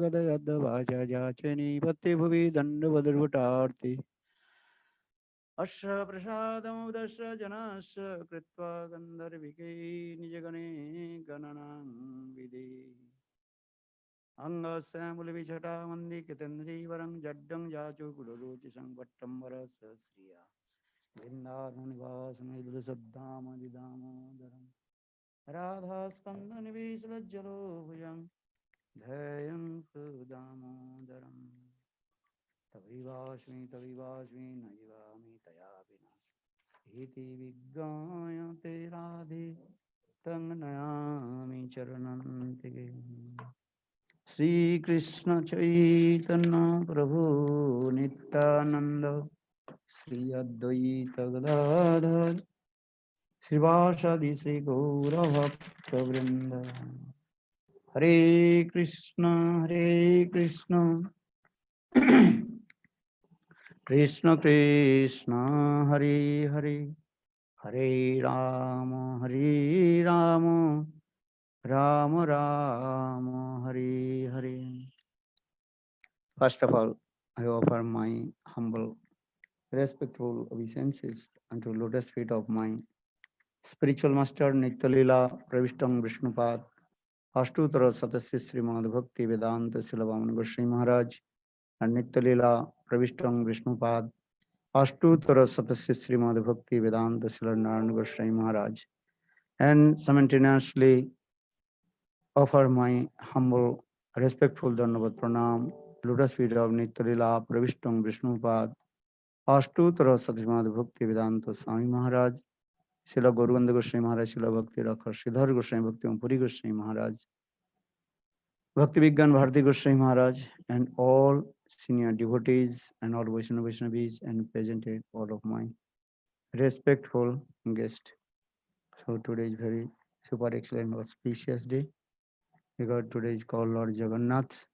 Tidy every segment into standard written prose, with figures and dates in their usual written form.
गदगदवाचनी पत्ति भुवि दण्डवदर्भटार्ति अश्र प्रसादमुदश्र जनस्य कृत्वा गन्धर्विकै निजगणे गणनां विधि अङ्गस्यामुलविछटा मन्दिकेतेन्द्रीवरं जड्डं याचो पुरुरुचिसं वट्टम्बरस्य श्रिया वृन्दावननिवासमैदुलसद्धामदिदामोदरं राधास्कन्दनिवीसलज्जलो भुजं ध्येयं सुदामोदरम् तविवास्मि नैवामि तया विना इति विज्ञाय ते राधे तं नयामि चरणन्तिके श्रीकृष्ण चैतन्य प्रभु नित्यानन्द श्री अद्वैत गदाधर श्रीवासादि श्री गौरभक्तवृन्द हरे Krishna Krishna Krishna Hare Hare Hare Ram Ram Ram Hare Hare. First of all, I offer my humble, respectful obeisances unto lotus feet of my spiritual master Nityalila Pravishtam Vishnupad, Ashtutara Satasya Srimad Bhakti Vedanta Silavamana Goswami Maharaj, and Nityalila Pravishtam Vishnupad, Ashtutara Satasya Srimad Bhakti Vedanta Silanarana Goswami Maharaj, and simultaneously offer my humble, respectful Dhanavad Pranam, lotus feet of Nityalila Pravishtam Vishnupad, Ashtutara Satsrimad Bhakti Vedanta Swami Maharaj, Srila Gauranga Goswami Maharaj, Srila Bhakti Rakha, Sridhar Goswami Bhakti Puri Goswami Maharaj, Bhakti Vigyan Bharati Goswami Maharaj, and all senior devotees and all Vaishnavis and presented all of my respectful guests. So today is very super excellent auspicious day because today is called Lord Jagannath's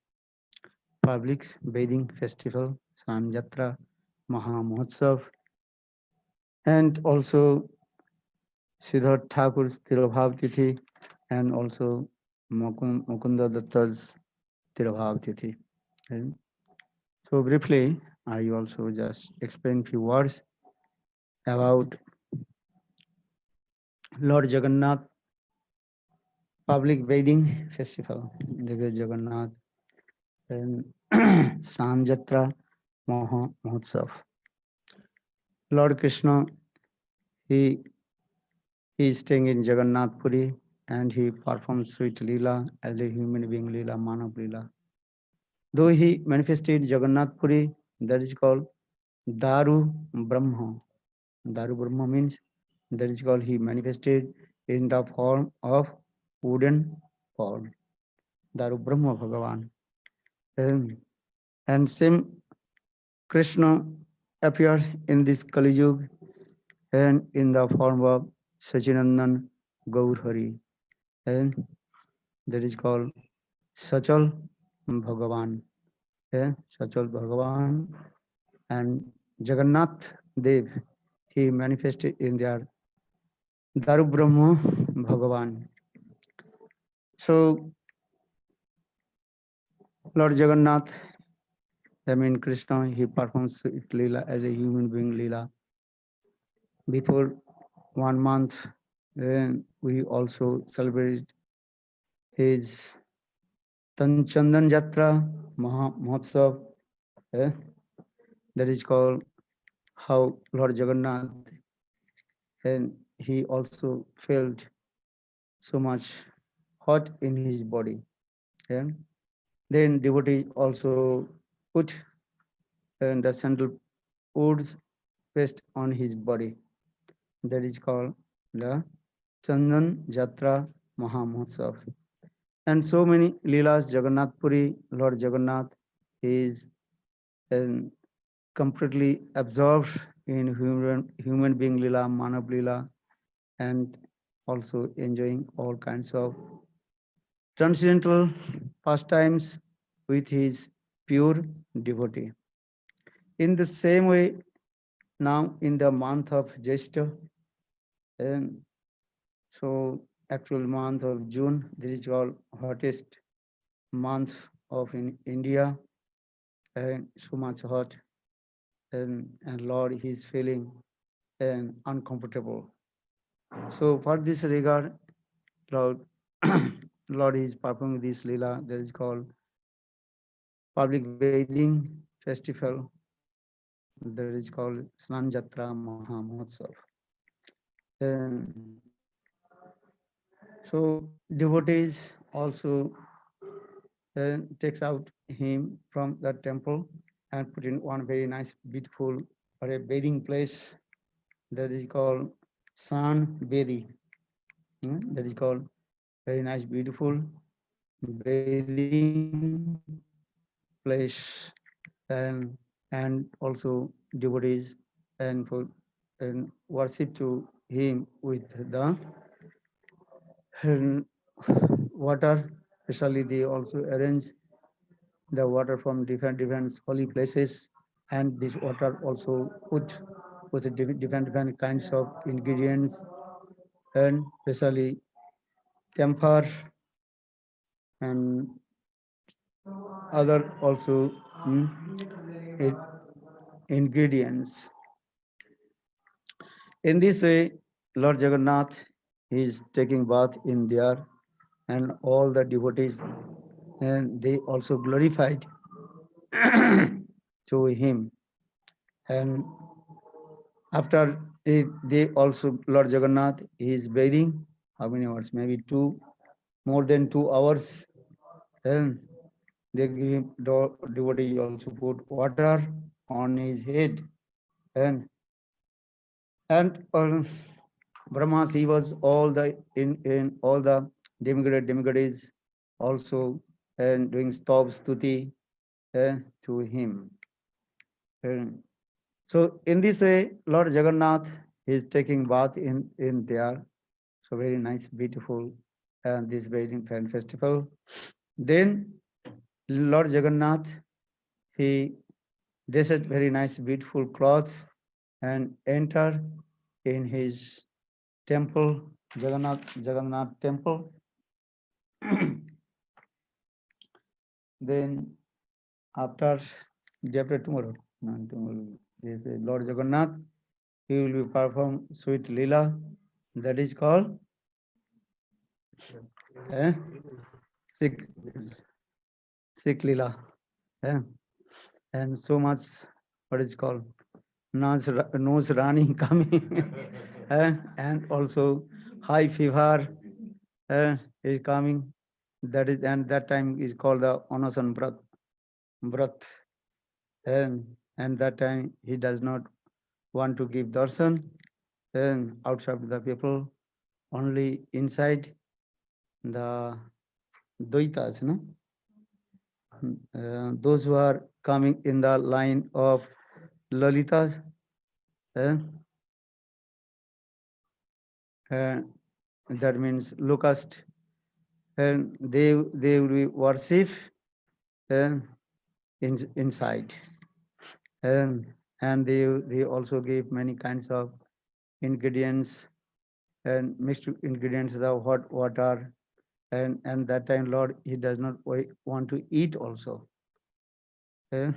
public bathing festival, San Jatra Maha Mahotsav, and also Siddharth Thakur's Tirobhav Tithi, and also Mukunda Datta's Tirobhav Tithi. And so briefly, I also just explain few words about Lord Jagannath public bathing festival, the Jagannath and Sanjatra Mahotsav. Lord Krishna, he is staying in Jagannath Puri and he performs sweet Leela as a human being Leela, Manav Leela. Though he manifested Jagannath Puri, that is called Daru Brahma. Daru Brahma means that is called he manifested in the form of wooden form. Daru Brahma Bhagavan. And same Krishna appears in this Kali Yuga and in the form of Sachinandan Gaur Hari. And that is called Sachal Bhagavan. Sachal Bhagavan and Jagannath Dev, he manifested in their Daru Brahma Bhagavan. So Lord Jagannath, I mean Krishna, he performs it Leela as a human being Leela. Before 1 month, then we also celebrate his Tanchandan Jatra Mahotsav. Eh? That is called how Lord Jagannath, and he also felt so much hot in his body. Yeah? Then devotee also put the sandal woods paste on his body. That is called the Chandan Jatra Mahamotsav. And so many Leelas, Jagannath Puri, Lord Jagannath is completely absorbed in human being Leela, Manav Leela, and also enjoying all kinds of transcendental pastimes with his pure devotee. In the same way, now in the month of Jeshta, and so actual month of June, this is called hottest month of in India, and so much hot, and Lord, he's feeling and uncomfortable. So for this regard, Lord, Lord is performing this lila that is called public bathing festival that is called Snan Jatra Mahamotsav. And so devotees also takes out him from the temple and put in one very nice, beautiful, or a bathing place that is called San Bedi. That is called very nice, beautiful bathing place, and also devotees and worship to him with the water. Especially they also arrange the water from different holy places, and this water also put with different kinds of ingredients, and especially camphor and other also i- ingredients. In this way, Lord Jagannath is taking bath in there, and all the devotees, and they also glorified to him. And after it, they also, Lord Jagannath, he is bathing. How many hours? Maybe more than 2 hours. Then they give him, devotee also put water on his head, and and Brahma, he was all the in all the demigods also, and doing stop stuti to him. And so in this way, Lord Jagannath is taking bath in there. So very nice, beautiful, and this bathing festival. Then Lord Jagannath, he dressed very nice, beautiful clothes and enter in his temple, Jagannath temple. Then after day after tomorrow, not tomorrow, is Lord Jagannath, he will be perform sweet lila, that is called eh, Sikh, Sikh lila. Eh? And so much, what is called, nose running coming, and also high fever is coming. That is, and that time is called the Onasan Vrat, and that time he does not want to give darshan and outside the people, only inside the Daitas, no? Those who are coming in the line of Lalitas, uh, that means locust, and they will be worship uh, inside, and they also give many kinds of ingredients and mixed ingredients of hot water, and that time Lord, he does not want to eat also. Uh,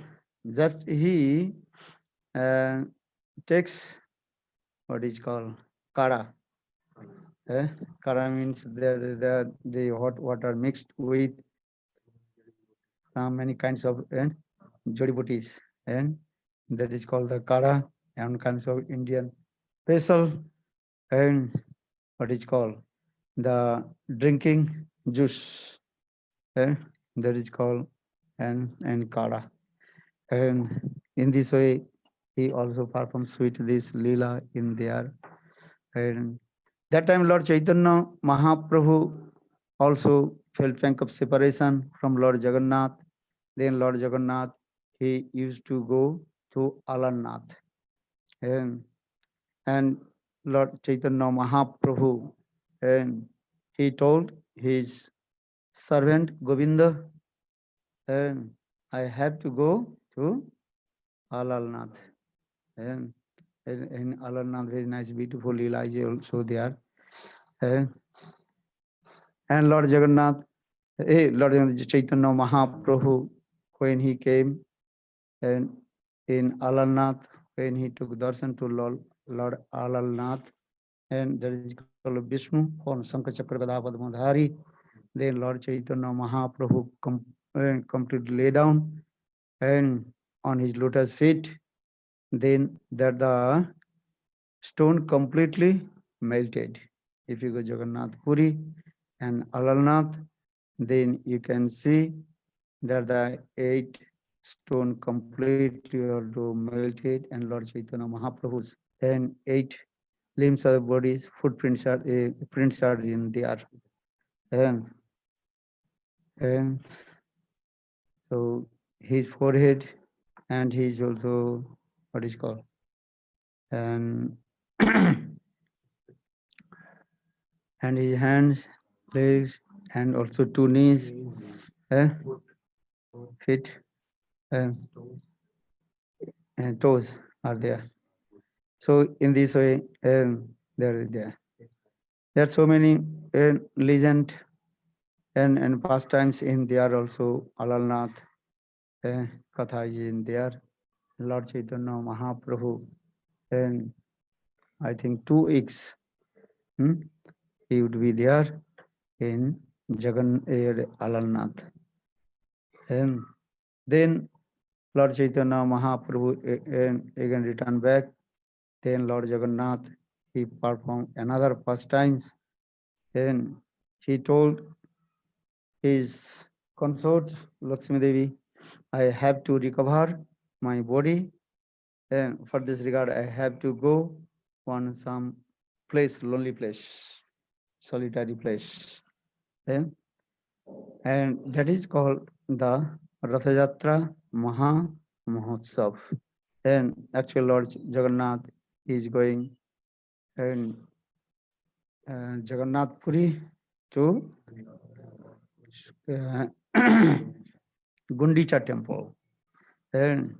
just he uh, takes what is called kara. Uh, Kara means the hot water mixed with many kinds of jodi booties, and that is called the kara, and kinds of Indian special, and what is called the drinking juice, and that is called and kara. And in this way, he also performs sweet this lila in there. And that time, Lord Chaitanya Mahaprabhu also felt pang of separation from Lord Jagannath. Then Lord Jagannath, he used to go to Alannath. And, and Lord Chaitanya Mahaprabhu, and he told his servant Govinda, and I have to go to Alalnath. And in Alalnath, very nice, beautiful Leela is also there. And Lord Jagannath Lord Chaitanya Mahaprabhu, when he came and in Alalnath, when he took darshan to Lord Alalnath, and that is called Vishnu on Shankar Chakra Gadapad Madhari. Then Lord Chaitanya Mahaprabhu completely lay down and on his lotus feet. Then that the stone completely melted. If you go Jagannath Puri and Alalnath, then you can see that the 8 stone completely melted and Lord Chaitanya Mahaprabhu's and 8 limbs of the bodies, footprints are prints are in there. And, and so his forehead and his also what is called and and his hands, legs, and also 2 knees, feet, and toes are there. So in this way, there are so many legend and pastimes in there also. Alalnath Katha is in there. Lord Chaitanya Mahaprabhu, and I think 2 weeks he would be there in Alalnath. And then Lord Chaitanya Mahaprabhu again returned back. Then Lord Jagannath, he performed another pastimes. Then he told his consort Lakshmi Devi, I have to recover my body, and for this regard I have to go on some place, lonely place, solitary place. And that is called the Ratha Yatra Maha Mahotsav. And actually Lord Jagannath is going and Jagannath Puri to Gundicha temple. And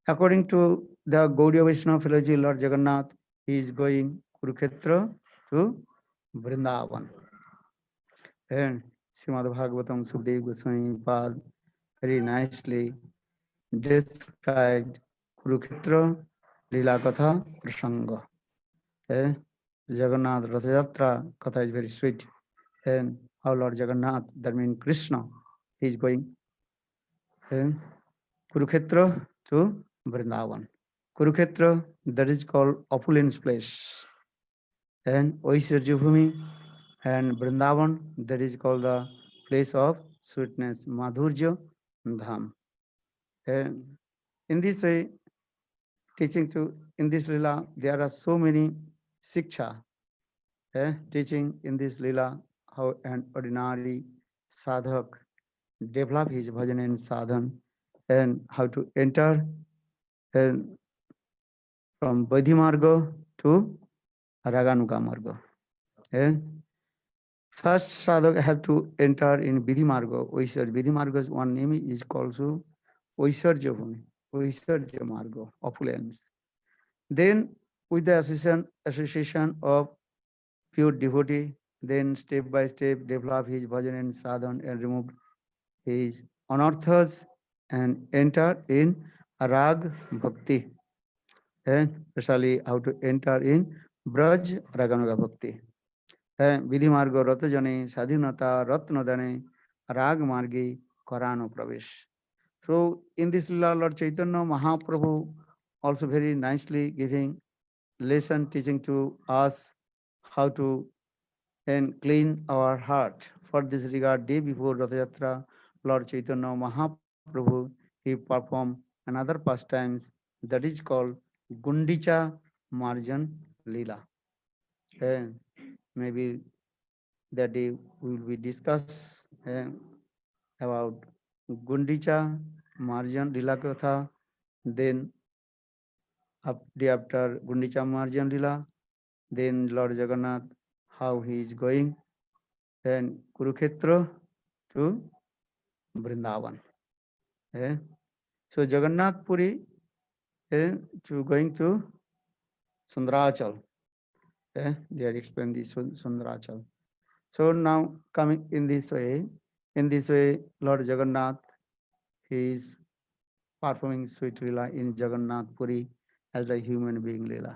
according to the Gaudiya Vaishnava philosophy, Lord Jagannath is going Kurukshetra to Vrindavan. And Srimad Bhagavatam Sukdev Goswami Pad very nicely described Kurukshetra Lila Katha Prasanga. Jagannath Ratha Yatra Katha is very sweet. And how Lord Jagannath, that means Krishna, he is going Kurukshetra to Vrindavan. Kurukshetra, that is called opulence place. And Oishwarya Bhumi and Vrindavan, that is called the place of sweetness, Madhurya Dham. And in this way, teaching to in this lila, there are so many siksha, teaching in this lila how an ordinary sadhak develop his bhajan and sadhan, and how to enter and from Badhi Marga to Raganuga Marga. First sadhak have to enter in Vidhi Marga. Vidhi Marga's one name is called Oisarja Bhumi, Oisarja Marga, opulence. Then with the association of pure devotee, then step by step develop his bhajan and sadhan and remove his unearthas and enter in rag bhakti. And especially how to enter in Braj Raganuga Bhakti. Vidhi Margo Ratajane Sadhinata Ratnadane Rag Margi Korano Pravesh. So in this Lila, Lord Chaitanya Mahaprabhu also very nicely giving lesson teaching to us how to and clean our heart. For this regard, day before Ratha Yatra, Lord Chaitanya Mahaprabhu, he performed another pastimes that is called Gundicha Marjan Leela. And maybe that day we will be discuss about Gundicha Marjan Leela Katha. Then day after Gundicha Marjan Leela, then Lord Jagannath, how he is going, and Kurukshetra to Vrindavan. So Jagannath Puri to going to Sundarachal. They are explained this Sundarachal. So now coming in this way, In this way, Lord Jagannath, he is performing sweet Leela in Jagannath Puri as a human being Leela.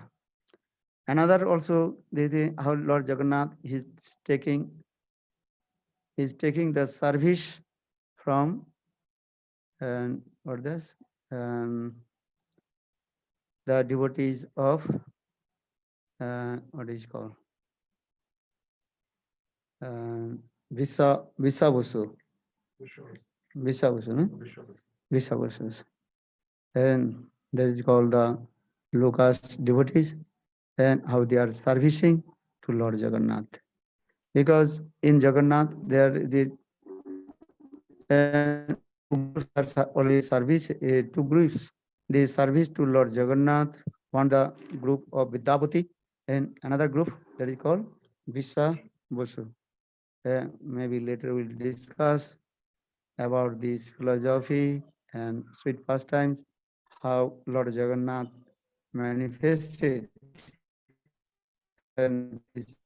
Another also, this is how Lord Jagannath is taking the service from what this the devotees of what is called Visa Vasu. Visa Vasu, no? Visa Vasu. And that is called the Lucas devotees, and how they are servicing to Lord Jagannath. Because in Jagannath there is only service, two groups. The service to Lord Jagannath, one the group of Vidyapati, and another group that is called Visa Vasu. Maybe later we'll discuss about this philosophy and sweet pastimes, how Lord Jagannath manifested and his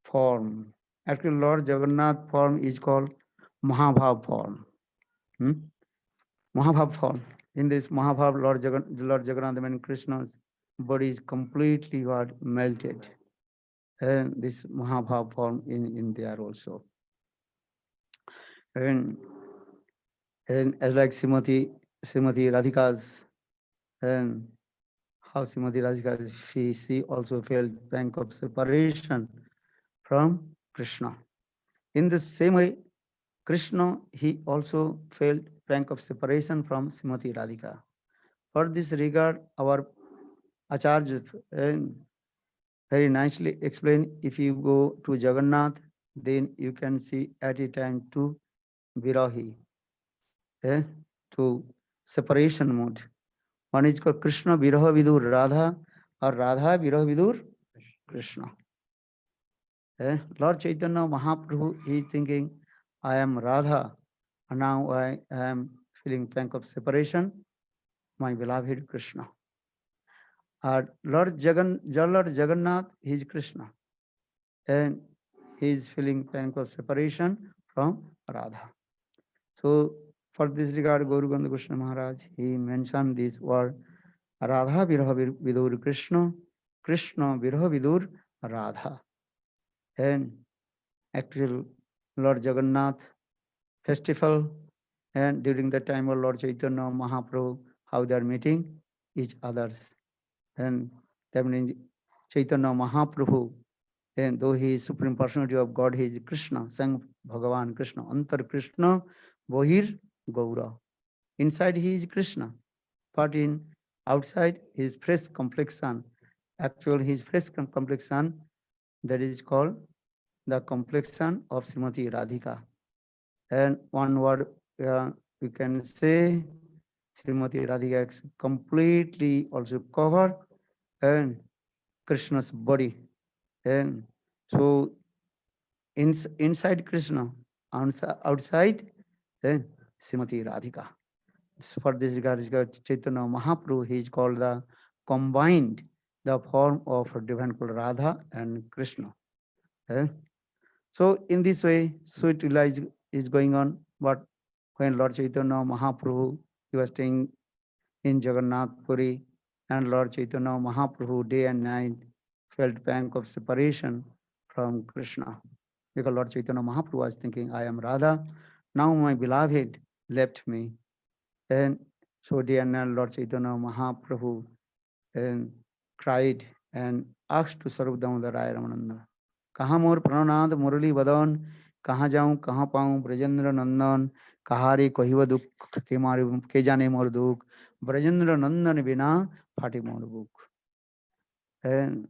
form. Actually, Lord Jagannath form is called Mahabhav form. Mahabhav form. In this Mahabhav, Lord Jagannath and Krishna's body is completely what melted. And this Mahabhav form in there also. And as like Srimati Radhika's, and how Srimati Radhika, she also felt pang of separation from Krishna. In the same way, Krishna, he also felt pang of separation from Srimati Radhika. For this regard, our Acharya very nicely explain, if you go to Jagannath, then you can see at a time two Virahi, to separation mode. One is called Krishna Viraha Vidur Radha, or Radha Viraha Vidur Krishna. Lord Chaitanya Mahaprabhu is thinking, I am Radha, and now I am feeling pang of separation, my beloved Krishna. Lord Jagannath, he is Krishna, and he is feeling pang of separation from Radha. So, for this regard, Gaura Ganga Krishna Maharaj, he mentioned this word, Radha Viraha Vidur Krishna, Krishna Viraha Vidur Radha. And actual Lord Jagannath festival, and during the time of Lord Chaitanya Mahaprabhu, how they are meeting each others. And that means Chaitanya Mahaprabhu, and though he is Supreme Personality of God, he is Krishna, Sang Bhagavan Krishna, Antar Krishna, Bohir Gaura. Inside he is Krishna, but in outside his fresh complexion, actual his fresh complexion, that is called the complexion of Srimati Radhika. And one word we can say, Srimati Radhika is completely also covered and Krishna's body. And so inside Krishna, outside then Srimati Radhika. For this regard, Chaitanya Mahaprabhu, he is called the combined, the form of divine called Radha and Krishna. So in this way, sweet Lila is going on. But when Lord Chaitanya Mahaprabhu, he was staying in Jagannath Puri, and Lord Chaitanya Mahaprabhu day and night felt pang of separation from Krishna. Because Lord Chaitanya Mahaprabhu was thinking, I am Radha, now my beloved left me. And so day and night Lord Chaitanya Mahaprabhu and cried and asked to Sarup Damodar Raya Ramananda, कहाँ मोर प्रणनाद मुरली बदन, कहाँ जाऊं कहाँ पाऊं ब्रजेंद्र नंदन, कहारे कहिब दुख के मारे के जाने मोर दुख, ब्रजेंद्र नंदन बिना फाटे more book. And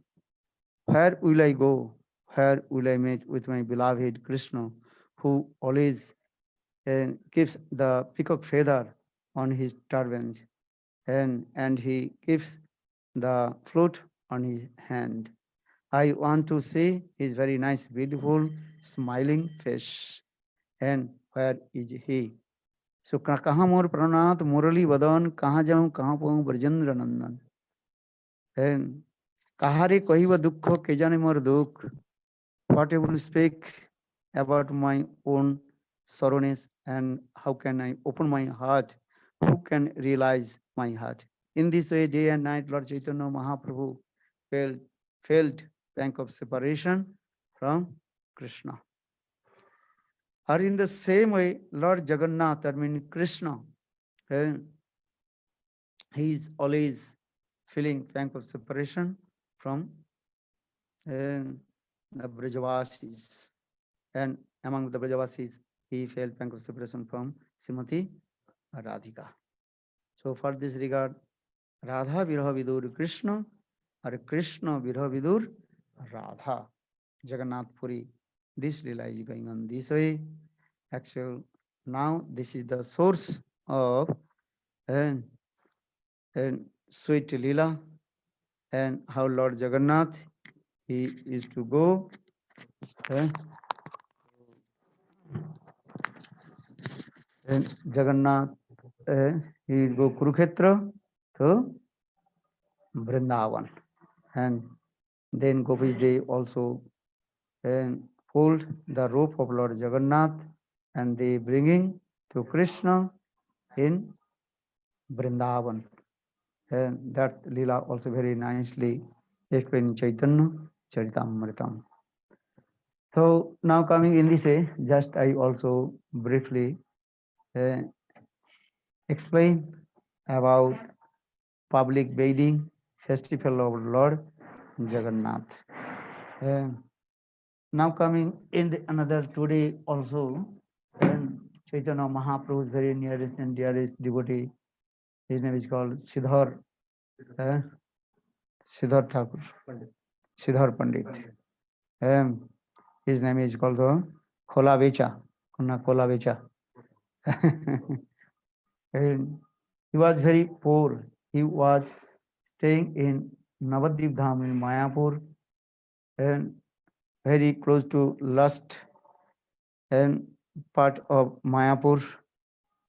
where will I go? Where will I meet with my beloved Krishna, who always keeps the peacock feather on his turban, and he keeps the flute on his hand. I want to see his very nice, beautiful, smiling face. And where is he? So, kaha mor pranat murali vadan, kaha jaun, kaha paun Brajendra Nandan. And kahare kahiva dukkho, ke jane mor dukh. What will speak about my own sorrowness and how can I open my heart? Who can realize my heart? In this way, day and night, Lord Chaitanya Mahaprabhu felt, felt pang of separation from Krishna. Or in the same way, Lord Jagannath, I mean Krishna, eh, he is always feeling pang of separation from the Brajavasis. And among the Brajavasis, he felt pang of separation from Srimati Radhika. So for this regard, Radha Viraha Vidur Krishna or Krishna Viraha Vidur Radha. Jagannath Puri. This lila is going on this way. Actually, now this is the source of and, sweet lila and how Lord Jagannath he used to go and Jagannath he will go Kurukshetra to Vrindavan and then Gopiji also and pulled the rope of Lord Jagannath and they bringing to Krishna in Vrindavan. And that lila also very nicely explained in Chaitanya Charitamrita. So now coming in this way, just I also briefly uh, explain about public bathing festival of Lord Jagannath. Now coming in the another today also, and Chaitanya Mahaprabhu is very nearest and dearest devotee. His name is called Siddhar, Siddhar Thakur, Siddhar Pandit. His name is called Khola Vecha, Khola Vecha. And he was very poor. He was staying in Navadvip Dham in Mayapur and very close to lust and part of Mayapur.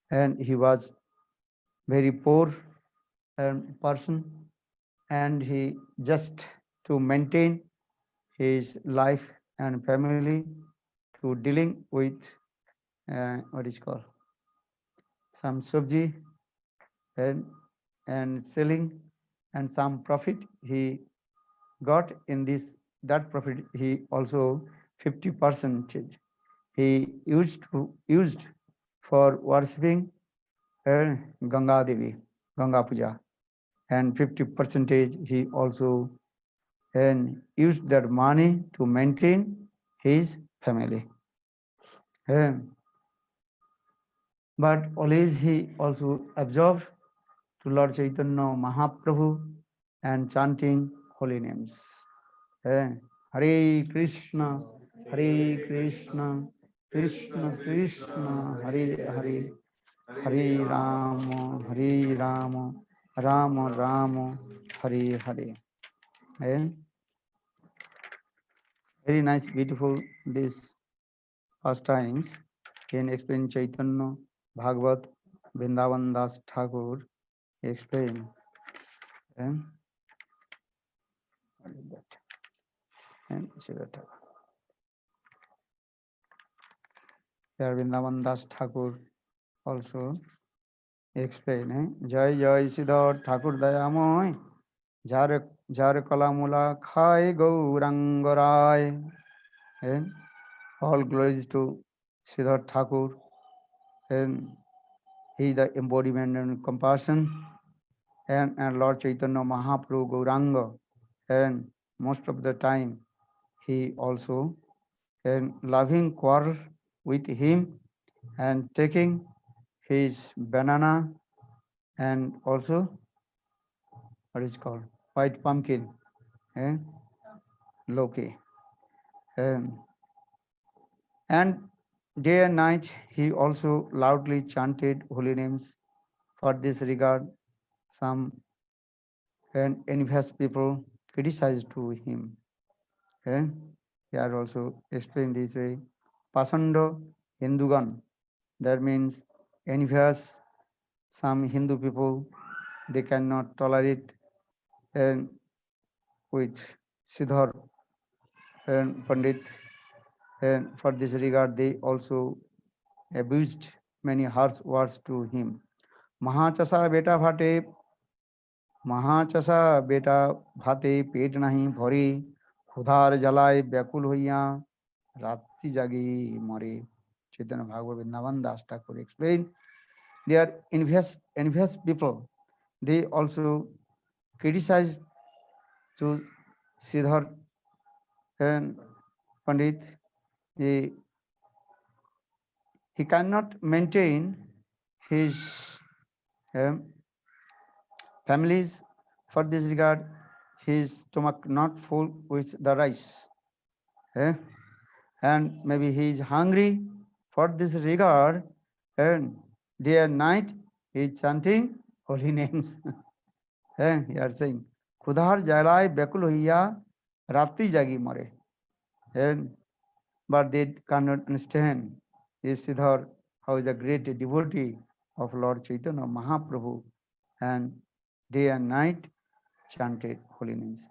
And he was very poor person and he just to maintain his life and family to dealing with what is called some subji and selling and some profit he got in this that profit he also 50% he used for worshipping Ganga Devi, Ganga Puja, and 50% he also and used that money to maintain his family. But always he also observed to Lord Chaitanya Mahaprabhu and chanting holy names. Hare Krishna, Krishna Krishna, Hare Hare, Hare Rama, Rama Rama, Hare Hare. Very nice, beautiful these pastimes in explain Chaitanya Bhagavat Vrindavan Das Thakur explain. And what is that? And Siddhartha Thakur. Here Vrindavan Das Thakur also explain. Jai Jai Siddhartha Thakur Dayamoy Jar Kalamula Khai Gaurangarai. And all glories to Siddhartha Thakur. And he is the embodiment and compassion. And Lord Chaitanya Mahaprabhu Gauranga. And most of the time he also and loving quarrel with him and taking his banana and also what is called white pumpkin and Loki. And day and night he also loudly chanted holy names. For this regard, some and envious people criticized to him. Here also explained this way. Pasando Hindugan, that means envious some Hindu people, they cannot tolerate and with Siddhar and Pandit And for this regard, they also abused many harsh words to him. Mahachasa beta bhate, Mahachasa beta bhate pet nahi bhori, khudar jalai vyakul hoiya, rati jagi more. Chaitanya Bhagavad Vrindavan Das Thakur explained, they are envious people. They also criticized to Siddhar and Pandit. He, he cannot maintain his um, families. For this regard, his stomach not full with the rice. eh? And maybe he is hungry. For this regard, and day and night he is chanting holy names. You are saying, Khudhar jalai bekul hoiya rati jagi more. And but they cannot understand is Siddhar, how is a great devotee of Lord Chaitanya Mahaprabhu, and day and night chanted holy names.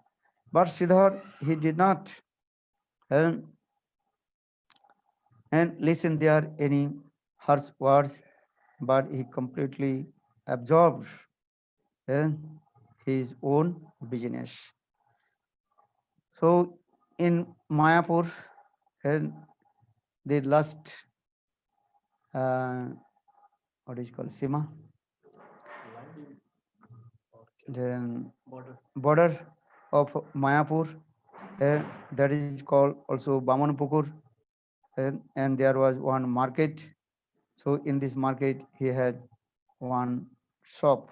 But Siddhar, he did not and, and listen there any harsh words, but he completely absorbed his own business. So in Mayapur, and they lust, what is called Sima, then border of Mayapur, that is called also Bamanpukur, and there was one market. So in this market, he had one shop,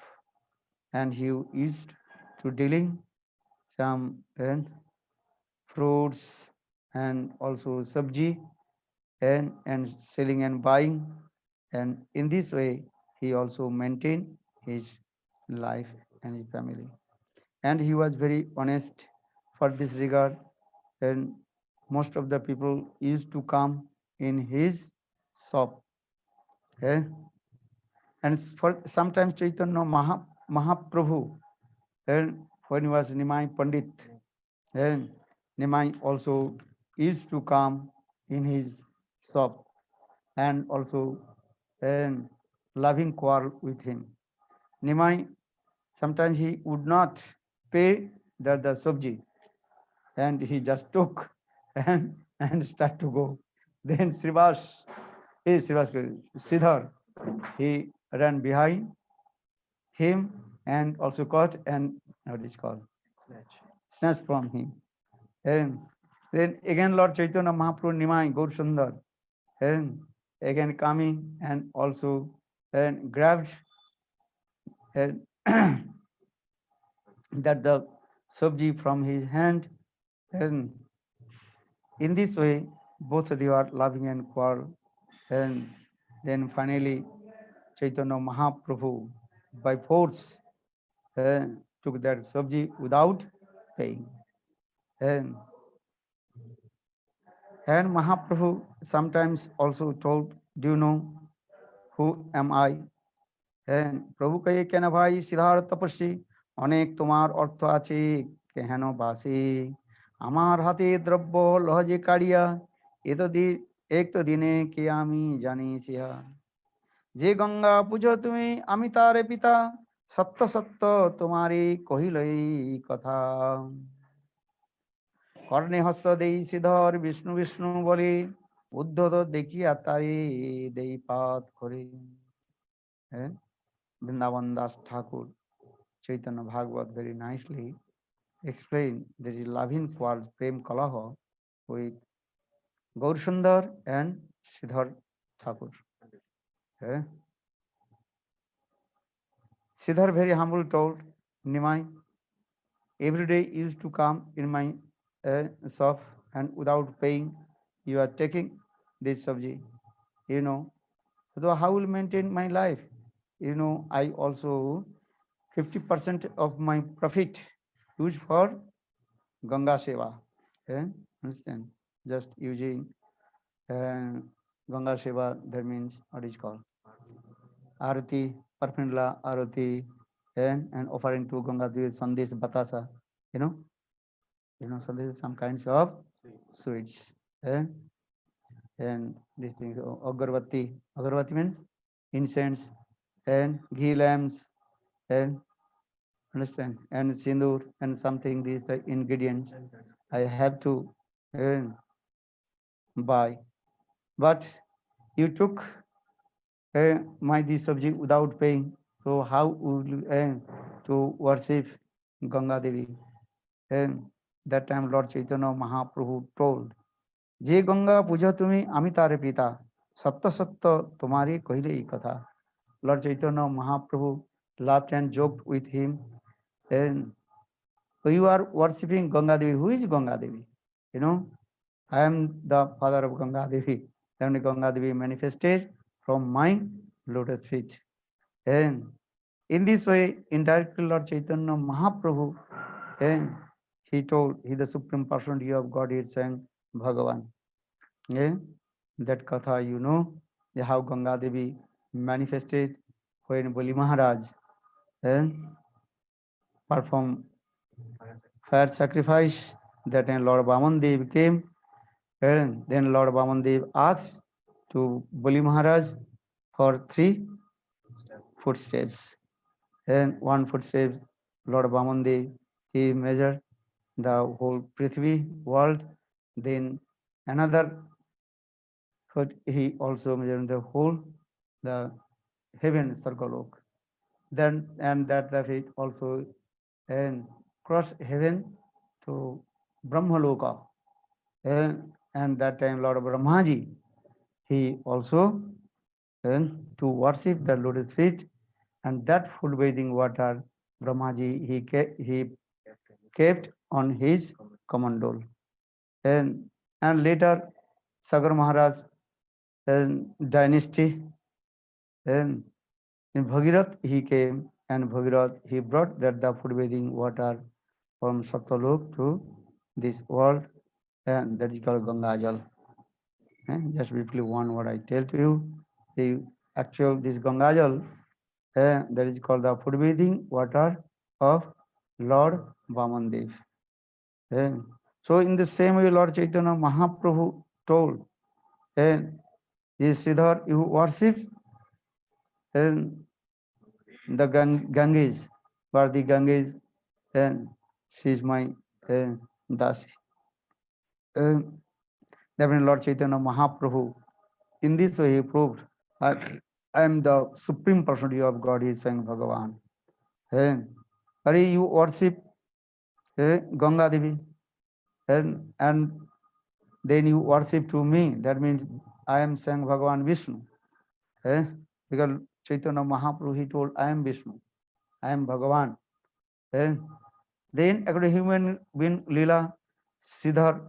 and he used to dealing some fruits and also sabji and selling and buying, and in this way he also maintained his life and his family. And he was very honest for this regard, and most of the people used to come in his shop. eh? And for sometimes Chaitanya Mahaprabhu, and when he was Nimai Pandit, and Nimai also used to come in his shop and also and loving quarrel with him. Nimai, sometimes he would not pay the subji, and he just took and start to go. Then Siddhar, he ran behind him and also caught and what is called snatched from him. And then again Lord Chaitanya Mahaprabhu Nimai Gaur Sundar and again coming and also and grabbed and that the subji from his hand, and in this way both of you are loving and quarrel. And then finally Chaitanya Mahaprabhu by force took that subji without paying. And, and Mahaprabhu sometimes also told, do you know who am I? And প্রভু কয়ে কেন ভাই সিদ্ধার্থ তপস্বী অনেক তোমার অর্থ আছে কেন বাসে আমার হাতে দ্রব্য লহজে কাড়িয়া এক তো দিনে কে আমি জানি সিহা যে গঙ্গা পুজো তুমি আমি তারে পিতা সত্য সত্য তোমারই কহিল এই কথা কর্ণে হস্ত দেই শ্রীধর বিষ্ণু বিষ্ণু বলে উদ্ধত দেখিয়া তারে দেই পাত করে। হ্যাঁ, Vrindavan Das Thakur, Chaitanya Bhagavat very nicely explained there is loving quarrel, Prem Kalaha with Gaur Sundar and Siddhar Thakur. Eh? Siddhar very humble told Nimai, every day you used to come in my shop and without paying you are taking this subji. You know, so how will maintain my life? You know, I also 50% of my profit used for Ganga Seva. Understand? Just using Ganga Seva, that means what is called Arati, Parpindla Arati, and offering to Ganga Devi Sandesh Batasa. You know, Sandesh some kinds of sweets. and this thing, agarbatti. Agarbatti means incense and ghee lamps and understand and sindoor and something. These the ingredients I have to uh, buy. But you took my this subject without paying. So how would you to worship Ganga Devi? And that time Lord Chaitanya Mahaprabhu told, যে গঙ্গা পূজা তুমি আমি তারে পিতা সত্য সত্য তোমারই কহিলে এই কথা. Lord Chaitanya Mahaprabhu laughed and joked with him, and you are worshipping Ganga Devi. Who is Ganga Devi? You know, I am the father of Ganga Devi. Then Ganga Devi manifested from my lotus feet. And in this way, indirectly Lord Chaitanya Mahaprabhu, and he told he the supreme personality of Godhead sang Bhagavan. Yeah, that katha you know, how Ganga Devi manifested when Bali Maharaj and performed fire sacrifice. That time Lord Vaman Dev came, and then Lord Vaman Dev asked to Bali Maharaj for 3 footsteps. And 1 footstep, Lord Vaman Dev, he measured the whole Prithvi world. Then another foot, he also measured the whole the heaven Sargalok. Then and that the feet also and cross heaven to Brahmaloka. And that time Lord Brahmaji, he also to worship the lotus feet, and that full bathing water Brahmaji he kept on his commandol. And later Sagar Maharaj and dynasty, and in Bhagirath he came, and Bhagirath he brought that the food bathing water from Satyalok to this world, and that is called Ganga Jal. Just briefly one what I tell to you. The actual this Ganga Jal, that is called the food bathing water of Lord Vamandev. So in the same way Lord Chaitanya Mahaprabhu told, this Sridhar you worship and the Ganges, but the Ganges, and she is my Dasi. Definitely Lord Chaitanya Mahaprabhu, in this way he proved, I am the supreme personality of God, he is saying Bhagavan. Are you worship Ganga Devi, and then you worship to me, that means I am saying Bhagavan Vishnu. Because Chaitanya Mahaprabhu he told, I am Vishnu, I am Bhagavan. Then according to human being Leela, Siddhar,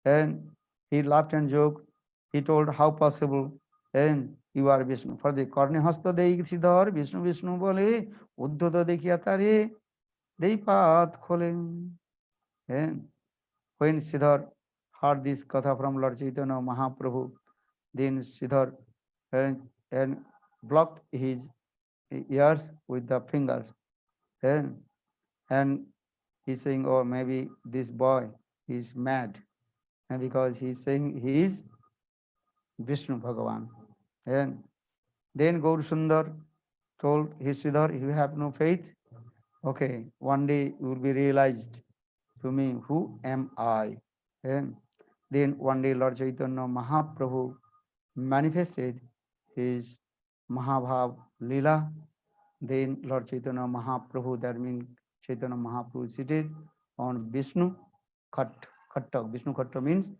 and he laughed and joked. He told, how possible, and you are Vishnu. For the Karni Hasta Dei Siddhar, Vishnu Vishnu Bole, Uddhata Dekhiya Tare, Deipat Khole. And when Siddhar heard this katha from Lord Chaitanya Mahaprabhu, then Siddhar and blocked his ears with the fingers. And he's saying, oh, maybe this boy is mad, and because he's saying he is Vishnu Bhagavan. And then Gaur Sundar told his Siddhar, you have no faith? Okay, one day you will be realized to me, who am I? And then one day Lord Chaitanya Mahaprabhu manifested his Mahabhav Leela. Then Lord Chaitanya Mahaprabhu, that means Chaitanya Mahaprabhu seated on Vishnu Khatta. Vishnu Khatta means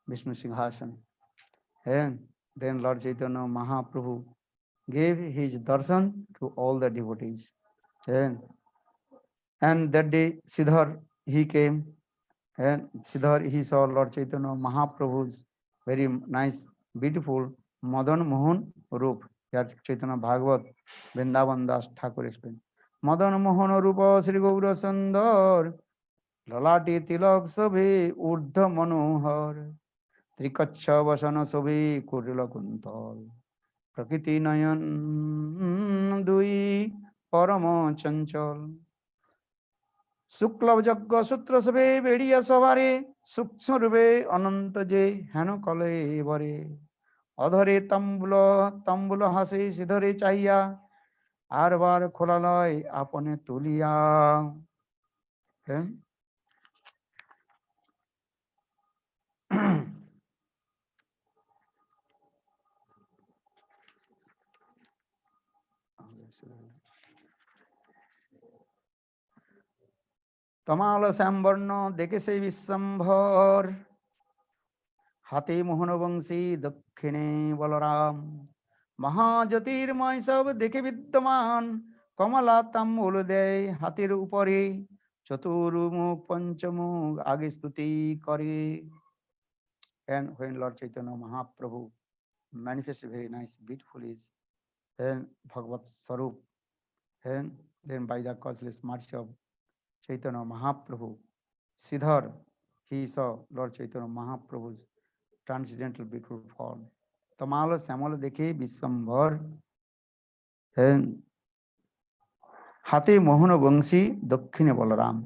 Vishnu Singhasan. And then Lord Chaitanya Mahaprabhu gave his darshan to all the devotees. And that day Siddhar he came, and Siddhar he saw Lord Chaitanya Mahaprabhu's very nice, beautiful Madan Mohan Roop. That Chaitanya Bhagavat Vrindavan Das Thakur explained. Madan Mohan Rupa Sri Gaura Sundar Lalati Tilak Sabhe Urdha Manohar Trikacha Vasana Sabhe Kurila Kuntal Prakriti Nayan Dui Parama Chanchal শুক্ল যজ্ঞ সূত্র সবে বেড়িয়া সবারে সূক্ষ্ম রূপে অনন্ত যে হেন কলে বরে অধরে তাম্বুল হাসে সিধরে চাহিয়া আরবার খোলালয় আপনে তুলিয়া। হ্যাঁ? তমাল শ্যামবর্ণ দেখে সেই বিশ্বম্ভর, হাতে মোহনবংশী দক্ষিণে বলরাম। মহাজ্যোতির্ময় সব দেখে বিদ্যমান, কমলা তাম্বুল দেয় হাতের উপরে, চতুর্মুখ পঞ্চমুখ আগে স্তুতি করে। And when Lord Chaitanya Mahaprabhu manifested very nice, beautiful is then Bhagavad Sarup, and then by the causeless mercy of Chaitanya Mahaprabhu, Siddhar, he saw Lord Chaitanya Mahaprabhu's transcendental beautiful form. Tamala Samala Dekhe Visambhar, and Hate Mohana Vangsi Dakshine Balaram.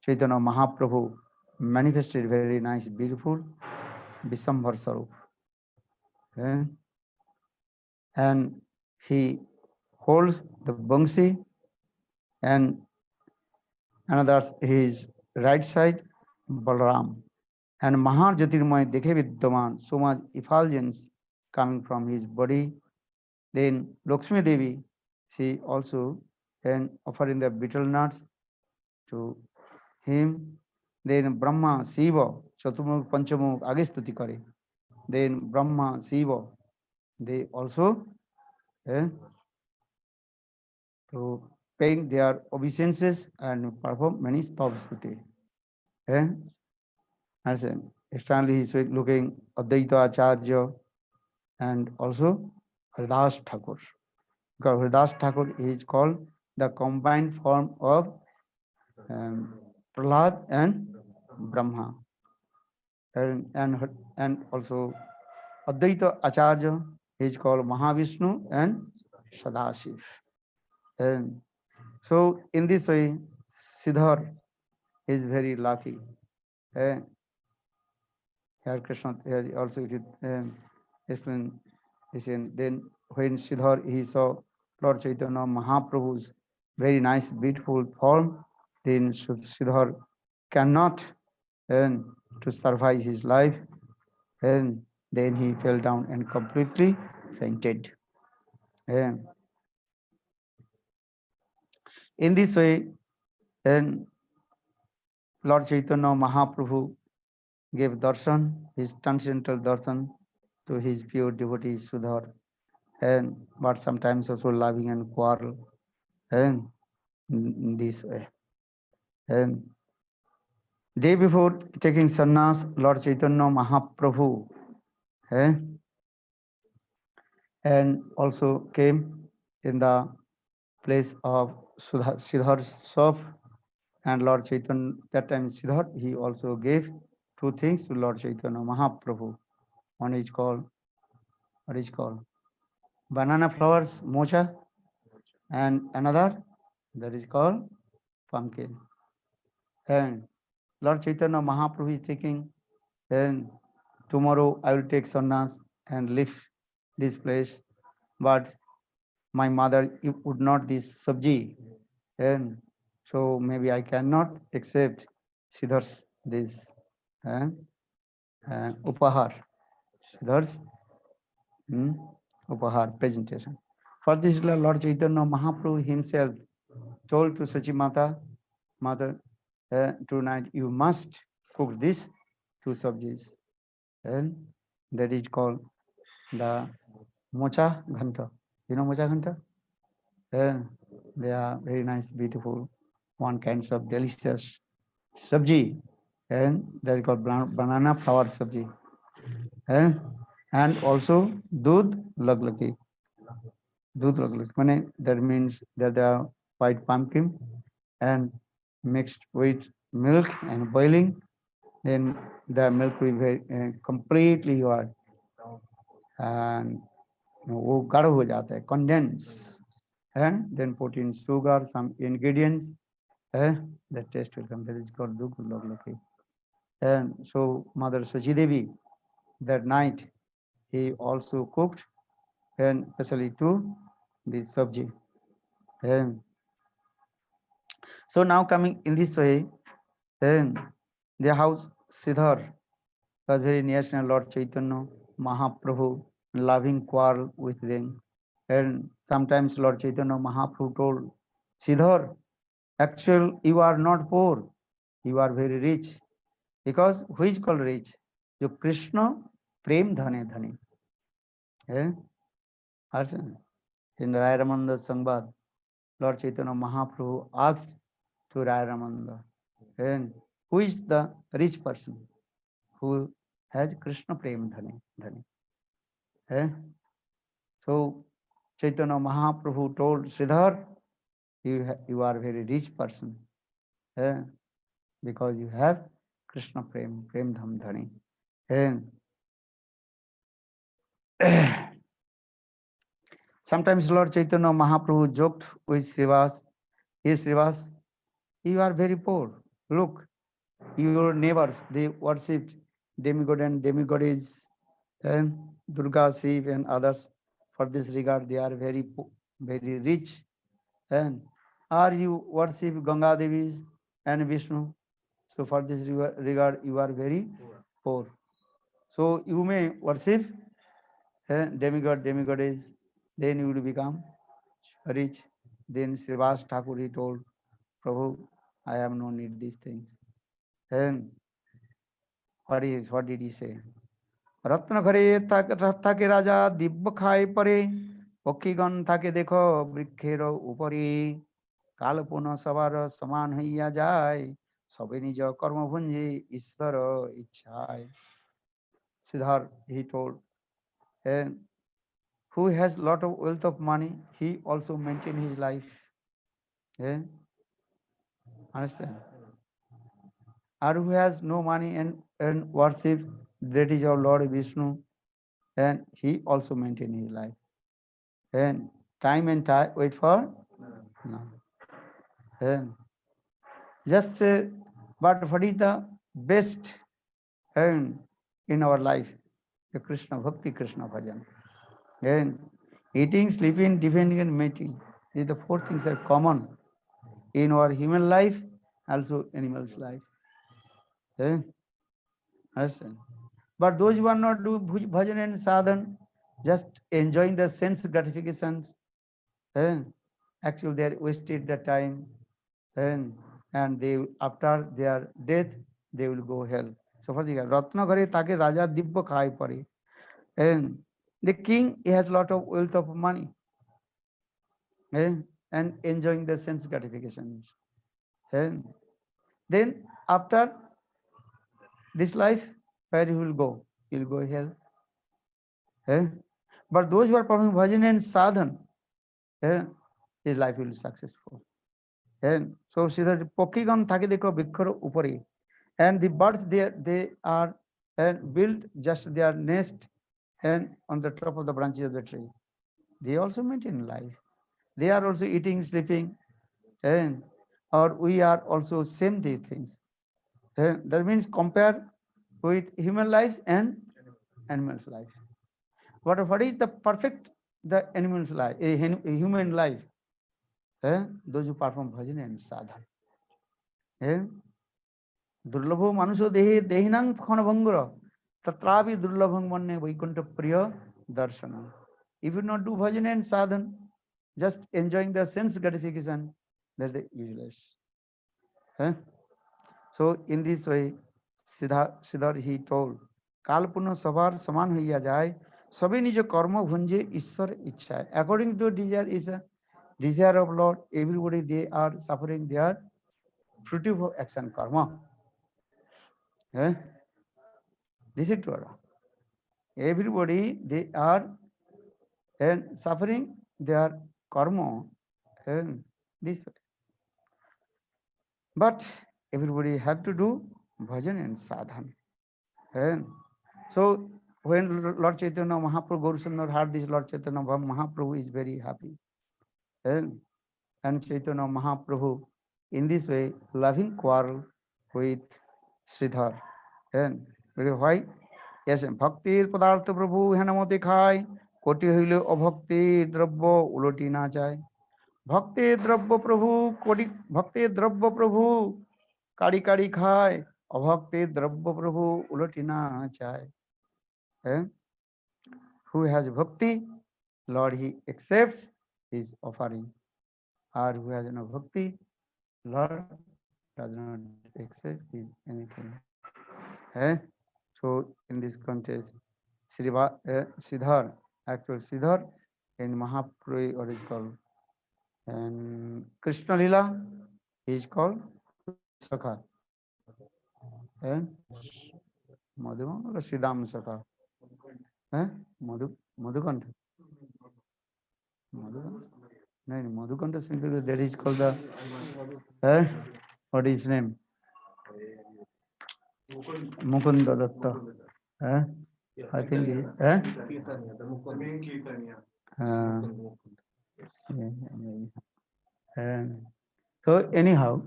Chaitanya Mahaprabhu manifested very nice, beautiful Visambhar Sarup. And he holds the Vangsi, and another his right side Balaram. And Mahar Jyotirmay Dekhe Vidyaman, so much effulgence coming from his body. Then Lakshmi Devi, she also and offering the betel nuts to him. Then Brahma, Shiva, Chaturmukh, Panchamukh, age stuti kare. Then Brahma, Shiva, they also to paying their obeisances and perform many stop stuti. As externally he is looking Advaita Acharya and also Haridas Thakur. Because Haridas Thakur is called the combined form of Prahlad and Brahma. And also Advaita Acharya is called Mahavishnu and Sadashiv. And so in this way, Siddhar is very lucky. Here Krishna here also explain this. Then when Siddhar he saw Lord Chaitanya Mahaprabhu's very nice, beautiful form, then Siddhar cannot to survive his life, and then he fell down and completely fainted. In this way, then Lord Chaitanya Mahaprabhu gave darshan, his transcendental darshan, to his pure devotee Sudhar, but sometimes also loving and quarrel, and in this way. And day before taking sannyas, Lord Chaitanya Mahaprabhu and also came in the place of Siddhar's shop, and Lord Chaitanya, that time Siddhar, he also gave two things to Lord Chaitanya Mahaprabhu. One is called, what is called? Banana flowers, mocha, and another that is called pumpkin. And Lord Chaitanya Mahaprabhu is taking, and tomorrow I will take sannyas and leave this place, but my mother would not this sabji, and so maybe I cannot accept Siddhar's this upahar, Siddhar's upahar presentation. For this, Lord Chaitanya Mahaprabhu himself told to Sachi Mata, Mother, tonight you must cook this two subjis, and that is called the mocha ghanta. You know mocha ghanta? They are very nice, beautiful, one kinds of delicious sabji, and that is called banana flower sabji, and also doodh laglaki. Doodh laglaki, that means that they are white pumpkin and mixed with milk and boiling, then the milk will be completely your and वो गाढ़ा हो जाता है, condense, and then put in sugar, some ingredients, the taste will come. That is called Dugulaki. And so Mother Sachi Devi that night he also cooked, and especially to this sabji. And so now coming in this way, and the house Siddhar was very national Lord Chaitanya Mahaprabhu, loving quarrel with them. And sometimes Lord Chaitanya Mahaprabhu told Siddhar, actually you are not poor, you are very rich. Because who is called rich? You Krishna Prem Dhane Dhane. Eh? Arjun, in Rai Ramananda Sangbad, Lord Chaitanya Mahaprabhu asked to Rai Ramananda, and who is the rich person who has Krishna Prem Dhane Dhane? Eh? So Chaitanya Mahaprabhu told Sridhar, you are a very rich person, eh? Because you have Krishna Prem Dham Dhani. And sometimes Lord Chaitanya Mahaprabhu joked with Srivas, hey Srivas, you are very poor. Look, your neighbors, they worship demigod and demigoddess, and Durga, Shiv and others. For this regard, they are very rich. And are you worship Ganga Devi and Vishnu? So for this regard, you are very poor. So you may worship demigod, demigoddess, then you will become rich. Then Srivas Thakur he told, Prabhu, I have no need these things. And what did he say? রত্ন ঘরে থাকে রাজা দিব্য খায় পরে পক্ষীগণ থাকে দেখো বৃক্ষের উপরে কাল পুনঃ সবার সমান হইয়া যায় সবে নিজ কর্মভঞ্জে ঈশ্বর ইচ্ছায় Siddhar he told and who has lot of wealth of money he also maintain his life. Understand? Or who has no money and worship that is our Lord Vishnu and he also maintain his life. And time wait for no. And just but what is the best and in our life? The Krishna Bhakti, Krishna Bhajan. And eating, sleeping, defending and mating. These the four things are common in our human life, also animals' life. Understand? But those who are not do bhajan and sadhan, just enjoying the sense gratifications, actually they are wasted the time, and they after their death they will go hell. So for the Ratna Ghare take Raja Dibba Khai Pare. And the king he has lot of wealth of money, and enjoying the sense gratifications. And then after this life, where he will go? He will go hell. But those who are performing bhajan and sadhan, his life will be successful. And so Siddhar Pokhigan Thake Dekho Bhikkar Upari. And the birds they are and build just their nest and on the top of the branches of the tree. They also maintain life. They are also eating, sleeping, and or we are also same these things. That means compare with human lives and animals' life. What is the perfect the animal's life, a human life? Those who perform bhajan and sadhan. Durlabho manusho dehinang khanabhangara tatravi durlabhang manne vaikuntha priya darshana. If you not do bhajan and sadhan, just enjoying the sense gratification, that's the useless. So in this way, Siddhar he told, Kalpuna sabar saman hoiya jay, sabe nijo karma bhunje ishwar ichha. According to desire is a desire of Lord, everybody they are suffering their fruitive action karma. This is true. Everybody they are and suffering their karma and this way. But everybody have to do bhajan and sadhan. And so when Lord Chaitanya Mahaprabhu Gaurasundar heard this, Lord Chaitanya Mahaprabhu is very happy. And Chaitanya Mahaprabhu in this way loving quarrel with Sridhar. And why? Yes, bhaktir padartha prabhu henamate khai, koti hile abhakti drabbo uloti na chai. Bhakti drabbo prabhu, koti bhakti drabbo prabhu, kari kari khai, abhakti drabbo prabhu uloti na chai. Eh? Who has bhakti, Lord, he accepts his offering. Or who has no bhakti, Lord does not accept his anything. Eh? So in this context, Siddhar, actual Siddhar in Mahaprabhu, what is called, and Krishna Lila, he is called Sakha. And Madhumangala Siddham Sakha. Eh? Madhukanta. Madhukanta? No, Madhukanta Sindhu, that is called the, eh? What is his name? Mukunda Datta. Eh? I think, eh? Uh, and so anyhow,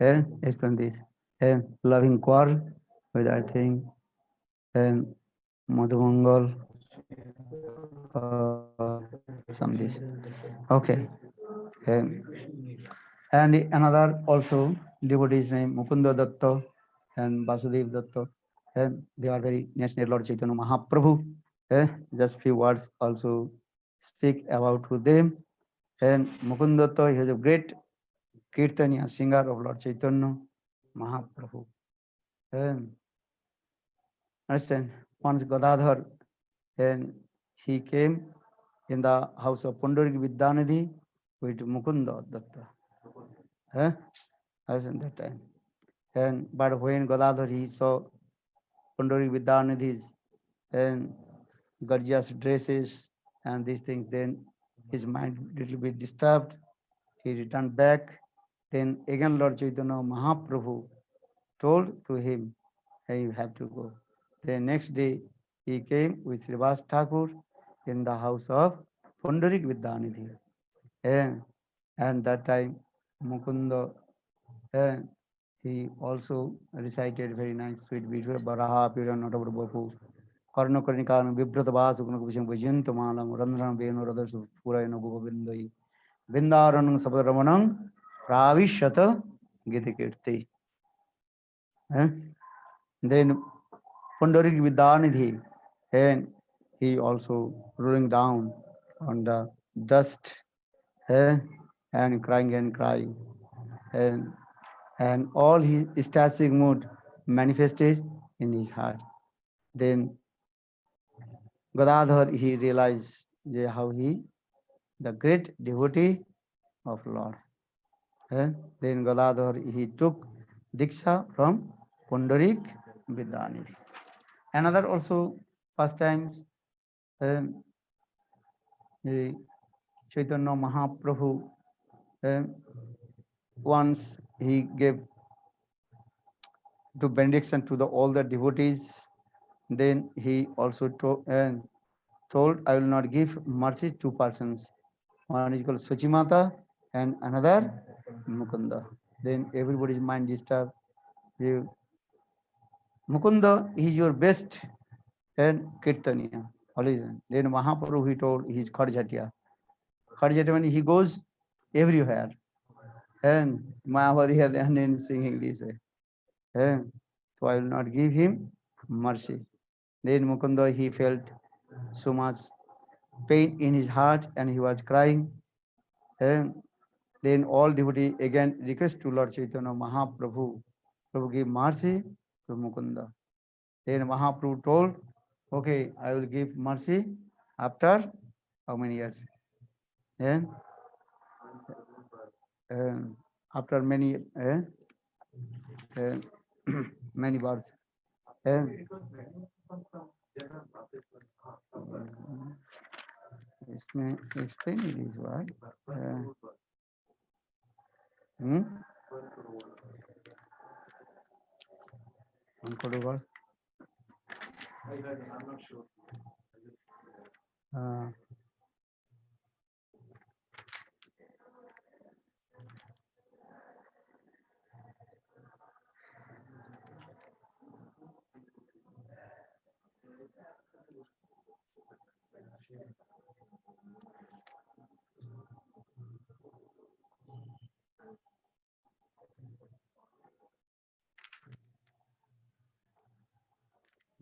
explain this. And loving quarrel with I think and Madhumangal some this. Okay. And, and another also devotee's name Mukunda Datta and Vasudev Datta. And they are very national Lord Chaitanya Mahaprabhu. Just few words also speak about to them. And Mukunda Datta, he is a great Kirtaniya singer of Lord Chaitanya Mahaprabhu. And understand, once Gadadhar, and he came in the house of Pundarik Vidyanidhi with Mukunda Datta. I was in that time. And but when Gadadhar he saw Pundarik Vidyanidhi's and gorgeous dresses and these things, then his mind little bit disturbed. He returned back. Then again Lord Chaitanya Mahaprabhu told to him, hey, you have to go. The next day he came with Srivas Thakur in the house of Pundarik Vidyanidhi. And that time Mukunda, and he also recited very nice sweet beautiful Baraha Pira Notable Bapu. Karna Karnikan Vibrata Vasukuna Visham Vijintamanam Randran Venu Radhasu Purayana Govindai Vindaranam Sabaramanam Ravishata Gitikirti. Then Pundarik Vidyanidhi, and he also rolling down on the dust, and crying, and all his ecstatic mood manifested in his heart. Then Gadadhar, he realized how he, the great devotee of Lord. Then Gadadhar, he took Diksha from Pundarik Vidyanidhi. Another also first time, um, the Chaitanya Mahaprabhu, um, once he gave to benediction to all the devotees. Then he also told, I will not give mercy to two persons. One is called Suchimata and another Mukunda. Then everybody's mind disturbed. Mukunda is your best and Kirtaniya. Then Mahaprabhu he told he is Khadjatiya. Khadjatiya means he goes everywhere. And Mahavadi had then singing this way. So I will not give him mercy. Then Mukunda he felt so much pain in his heart and he was crying. Then all devotees again request to Lord Chaitanya Mahaprabhu, Prabhu give mercy to Mukunda. Then Mahaprabhu told, okay, I will give mercy after how many years? And after many uh, many births. इसमें explain it is what? Uncodable. I'm not sure.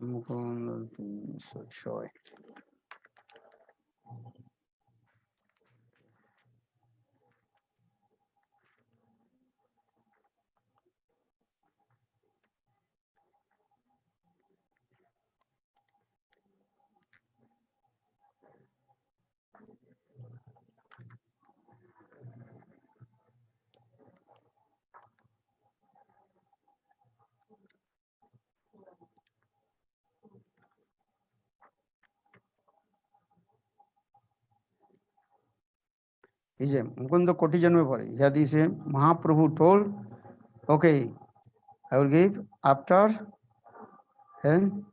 Mukund Sochoy. Is a Mukunda Koti Janme Pare. Here this Mahaprabhu told, okay, I will give after and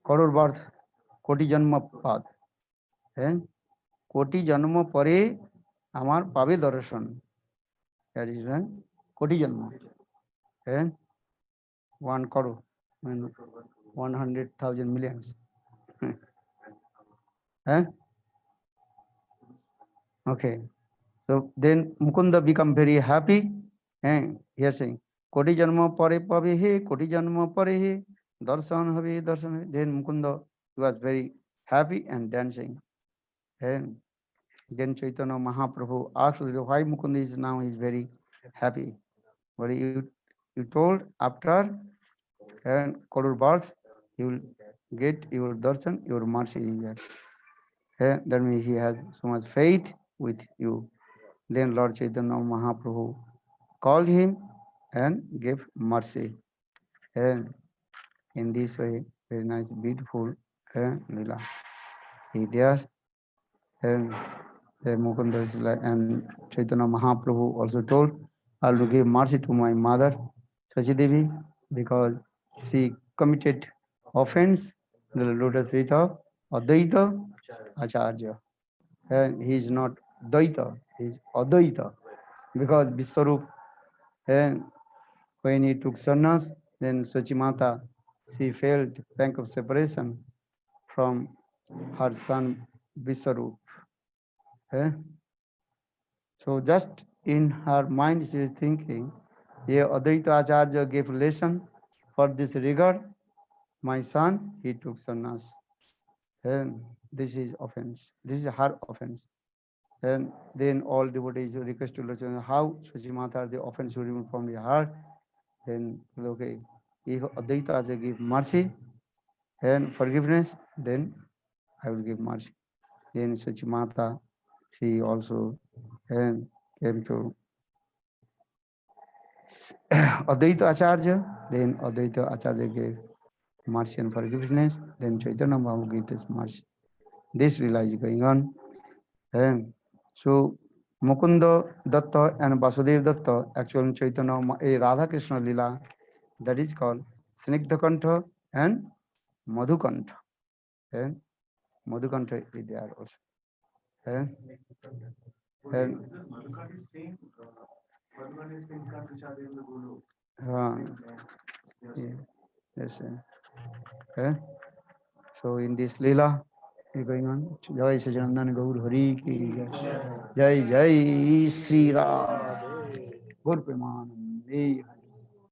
Koror birth, Koti Janma Pad. And Koti Janma Pare Amar Pabe Darshan. That is Koti Janma. And 1 crore, 100,000 millions. Okay. So then Mukunda become very happy. And he is saying, Koti Janma Pare Pabe He, Koti Janma Pare He, Darshan Habe, Darshan Habe. Then Mukunda was very happy and dancing. And then Chaitanya Mahaprabhu asked why Mukunda is now is very happy. But you told after and Kodur birth, you will get your darshan, your mercy is there. That means he has so much faith with you. Then Lord Chaitanya Mahaprabhu called him and gave mercy. And in this way, very nice, beautiful Lila. He there and Mukunda is like, and Chaitanya Mahaprabhu also told, I will give mercy to my mother, Sachidevi, because she committed offense in the lotus feet of Advaita Acharya. And he is not Dvaita, he is Advaita. Because Viswarup, and when he took sannyas, then Sachimata, she felt pang of separation from her son Viswarup. So just in her mind, she is thinking, yeah, Advaita Acharya gave lesson for this regard. My son, he took sannyas. And this is offense. This is her offense. And then all devotees request to Lord Chaitanya, how Suchimata the offense will remove from the heart. Then okay, if Advaita Acharya give mercy and forgiveness, then I will give mercy. Then Suchimata, she also came to Advaita Acharya. Then Advaita Acharya gave mercy and forgiveness. Then Chaitanya Mahaprabhu gave this mercy. This lila is going on. And so Mukunda Datta and Vasudev Datta, actually Chaitanya, a Radha Krishna lila, that is called Snigdha Kantha and Madhukantha. And Madhukantha is there also. And yes. So in this lila is going on. Jai Sajanandan Gaur Hari ki Jai Jai Sri Radhe Gaur Premanande.